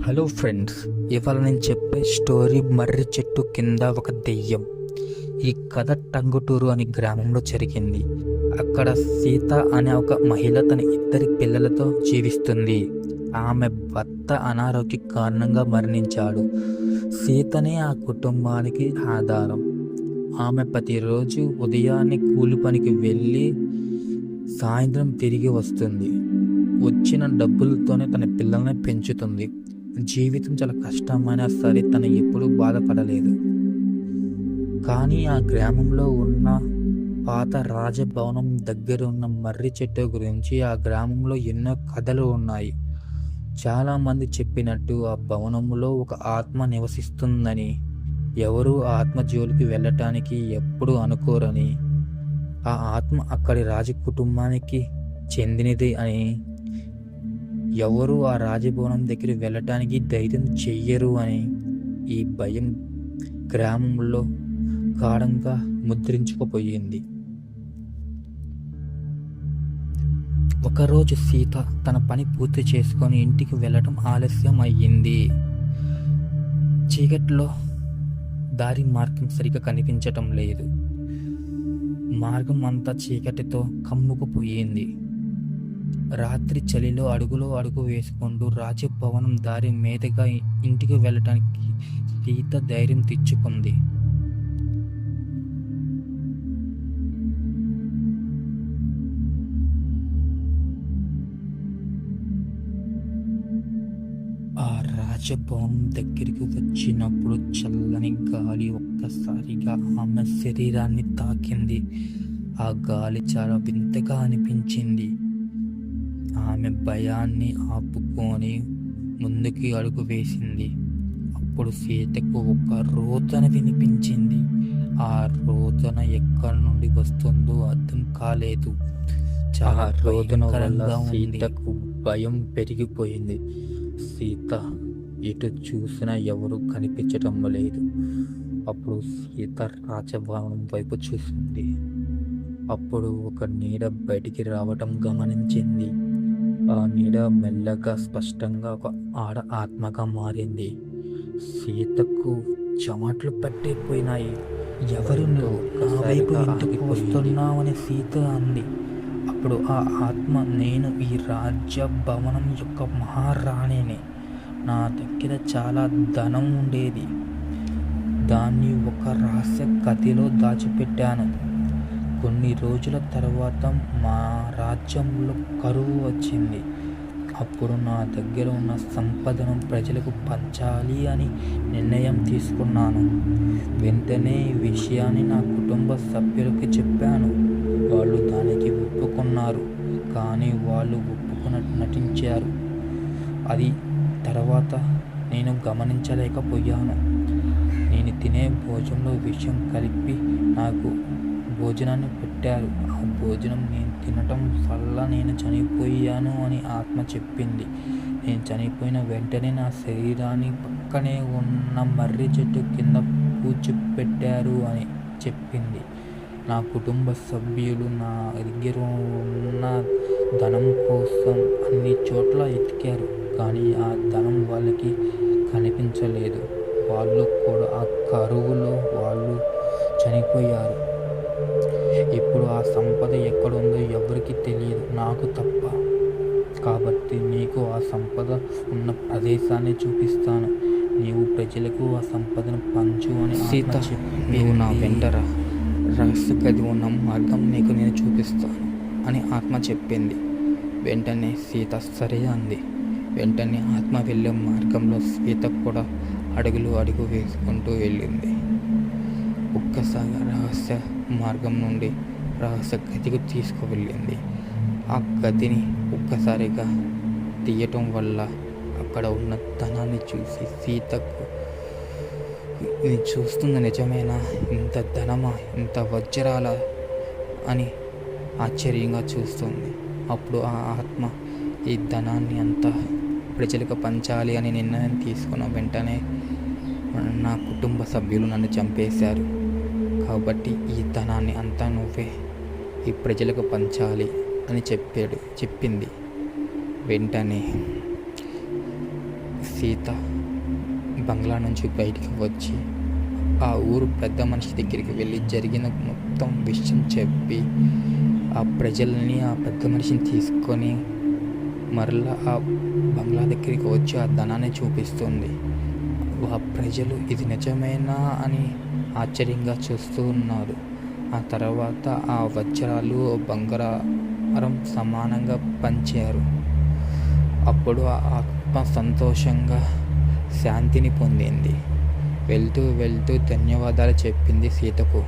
Hello friends, ఇవాళ నేను చెప్పే స్టోరీ మర్రి చెట్టు కింద ఒక దెయ్యం. ఈ కథ టంగుటూరు అనే గ్రామంలో జరిగింది. అక్కడ సీత అనే ఒక మహిళ తన 2 పిల్లలతో జీవిస్తుంది. ఆమె భర్త అనారోగ్య కారణంగా మరణించాడు. సీతనే ఆ కుటుంబానికి ఆధారం. ఆమె ప్రతిరోజు ఉదయాన్నే కూలి పనికి వెళ్ళి సాయంత్రం తిరిగి వస్తుంది. వచ్చిన డబ్బులతోనే తన పిల్లల్ని పెంచుతుంది. జీవితం చాలా కష్టమైనా సరే తను ఎప్పుడూ బాధపడలేదు. కానీ ఆ గ్రామంలో ఉన్న పాత రాజభవనం దగ్గర ఉన్న మర్రి చెట్టు గురించి ఆ గ్రామంలో ఎన్నో కథలు ఉన్నాయి. చాలామంది చెప్పినట్టు ఆ భవనంలో ఒక ఆత్మ నివసిస్తుందని, ఎవరూ ఆత్మ జోలికి వెళ్ళటానికి ఎప్పుడూ అనుకోరని, ఆ ఆత్మ అక్కడి రాజకుటుంబానికి చెందినది అని, ఎవరు ఆ రాజభవనం దగ్గర వెళ్ళటానికి ధైర్యం చెయ్యరు అని ఈ భయం గ్రామంలో గాఢంగా ముద్రించుకుపోయింది. ఒకరోజు సీత తన పని పూర్తి చేసుకొని ఇంటికి వెళ్ళటం ఆలస్యం అయ్యింది. చీకట్లో దారి మార్గం సరిగా కనిపించటం లేదు. మార్గం అంతా చీకటితో కమ్ముకుపోయింది. రాత్రి చలిలో అడుగు వేసుకుంటూ రాజభవనం దారి మీదుగా ఇంటికి వెళ్ళటానికి సీత ధైర్యం తెచ్చుకుంది. ఆ రాజభవనం దగ్గరికి వచ్చినప్పుడు చల్లని గాలి ఒక్కసారిగా ఆమె శరీరాన్ని తాకింది. ఆ గాలి చాలా వింతగా అనిపించింది. ఆమె భయాన్ని ఆపుకొని ముందుకి అడుగు వేసింది. అప్పుడు సీతకు ఒక రోదన వినిపించింది. ఆ రోదన ఎక్కడి నుండి వస్తుందో అర్థం కాలేదు. చాలా రోదన వల్ల సీతకు భయం పెరిగిపోయింది. సీత ఎటు చూసినా ఎవరు కనిపించటం లేదు. అప్పుడు సీత రాజభవనం వైపు చూసింది. అప్పుడు ఒక నీడ బయటికి రావటం గమనించింది. ఆ నీడ మెల్లగా స్పష్టంగా ఒక ఆడ ఆత్మగా మారింది. సీతకు చెమటలు పట్టిపోయినాయి. ఎవరు నువ్వు? నా వైపు ఇంటికి వస్తున్నావని సీత అంది. అప్పుడు ఆ ఆత్మ, నేను ఈ రాజ్య భవనం యొక్క మహారాణిని. నా దగ్గర చాలా ధనం ఉండేది. దాన్ని ఒక రహస్య గదిలో దాచిపెట్టాను. కొన్ని రోజుల తర్వాత మా రాజ్యంలో కరువు వచ్చింది. అప్పుడు నా దగ్గర ఉన్న సంపదను ప్రజలకు పంచాలి అని నిర్ణయం తీసుకున్నాను. వెంటనే ఈ విషయాన్ని నా కుటుంబ సభ్యులకి చెప్పాను. వాళ్ళు దానికి ఒప్పుకున్నారు. కానీ వాళ్ళు ఒప్పుకున్నట్టు నటించారు. అది తర్వాత నేను గమనించలేకపోయాను. నేను తినే భోజనంలో విషం కలిపి నాకు భోజనాన్ని పెట్టారు. ఆ భోజనం నేను తినటం వల్ల నేను చనిపోయాను అని ఆత్మ చెప్పింది. నేను చనిపోయిన వెంటనే నా శరీరాన్ని పక్కనే ఉన్న మర్రి చెట్టు కింద పూడ్చిపెట్టారు అని చెప్పింది. నా కుటుంబ సభ్యులు నా దగ్గర ఉన్న ధనం కోసం అన్ని చోట్ల ఎతికారు. కానీ ఆ ధనం వాళ్ళకి కనిపించలేదు. వాళ్ళు కూడా ఆ కరువులో వాళ్ళు చనిపోయారు. ఇప్పుడు ఆ సంపద ఎక్కడుందో ఎవరికి తెలియదు, నాకు తప్ప. కాబట్టి నీకు ఆ సంపద ఉన్న ప్రదేశాన్ని చూపిస్తాను. నీవు ప్రజలకు ఆ సంపదను పంచు అని సీత నీవు నా వెంటరా, రహస్య గది ఉన్న మార్గం నీకు నేను చూపిస్తాను అని ఆత్మ చెప్పింది. వెంటనే సీత సరే అంది. వెంటనే ఆత్మ వెళ్ళే మార్గంలో సీత కూడా అడుగు వేసుకుంటూ వెళ్ళింది. ఒక్కసారిగా రహస్య మార్గం నుండి రహస్య గదికి తీసుకువెళ్ళింది. ఆ గదిని ఒక్కసారిగా తీయటం వల్ల అక్కడ ఉన్న ధనాన్ని చూసి సీతకు, ఇది చూస్తుంది నిజమేనా? ఇంత ధనమా, ఇంత వజ్రాల అని ఆశ్చర్యంగా చూస్తుంది. అప్పుడు ఆ ఆత్మ ఈ ధనాన్ని అంతా ప్రజలకు పంచాలి అని నిర్ణయం తీసుకున్న వెంటనే నా కుటుంబ సభ్యులు నన్ను చంపేశారు. కాబట్టి ఈ ధనాన్ని అంతా నువ్వే ఈ ప్రజలకు పంచాలి అని చెప్పింది. వెంటనే సీత బంగ్లా నుంచి బయటికి వచ్చి ఆ ఊరు పెద్ద మనిషి దగ్గరికి వెళ్ళి జరిగిన మొత్తం విషయం చెప్పి ఆ ప్రజల్ని ఆ పెద్ద మనిషిని తీసుకొని మరలా ఆ బంగ్లా దగ్గరికి వచ్చి ఆ ధనాన్ని చూపిస్తుంది. ఆ ప్రజలు ఇది నిజమేనా అని ఆశ్చర్యంగా చూస్తూ ఉన్నారు. ఆ తర్వాత ఆ వజ్రాలు బంగారం సమానంగా పంచారు. అప్పుడు ఆ ఆత్మ సంతోషంగా శాంతిని పొందింది. వెళ్తూ వెళ్తూ ధన్యవాదాలు చెప్పింది సీతకు.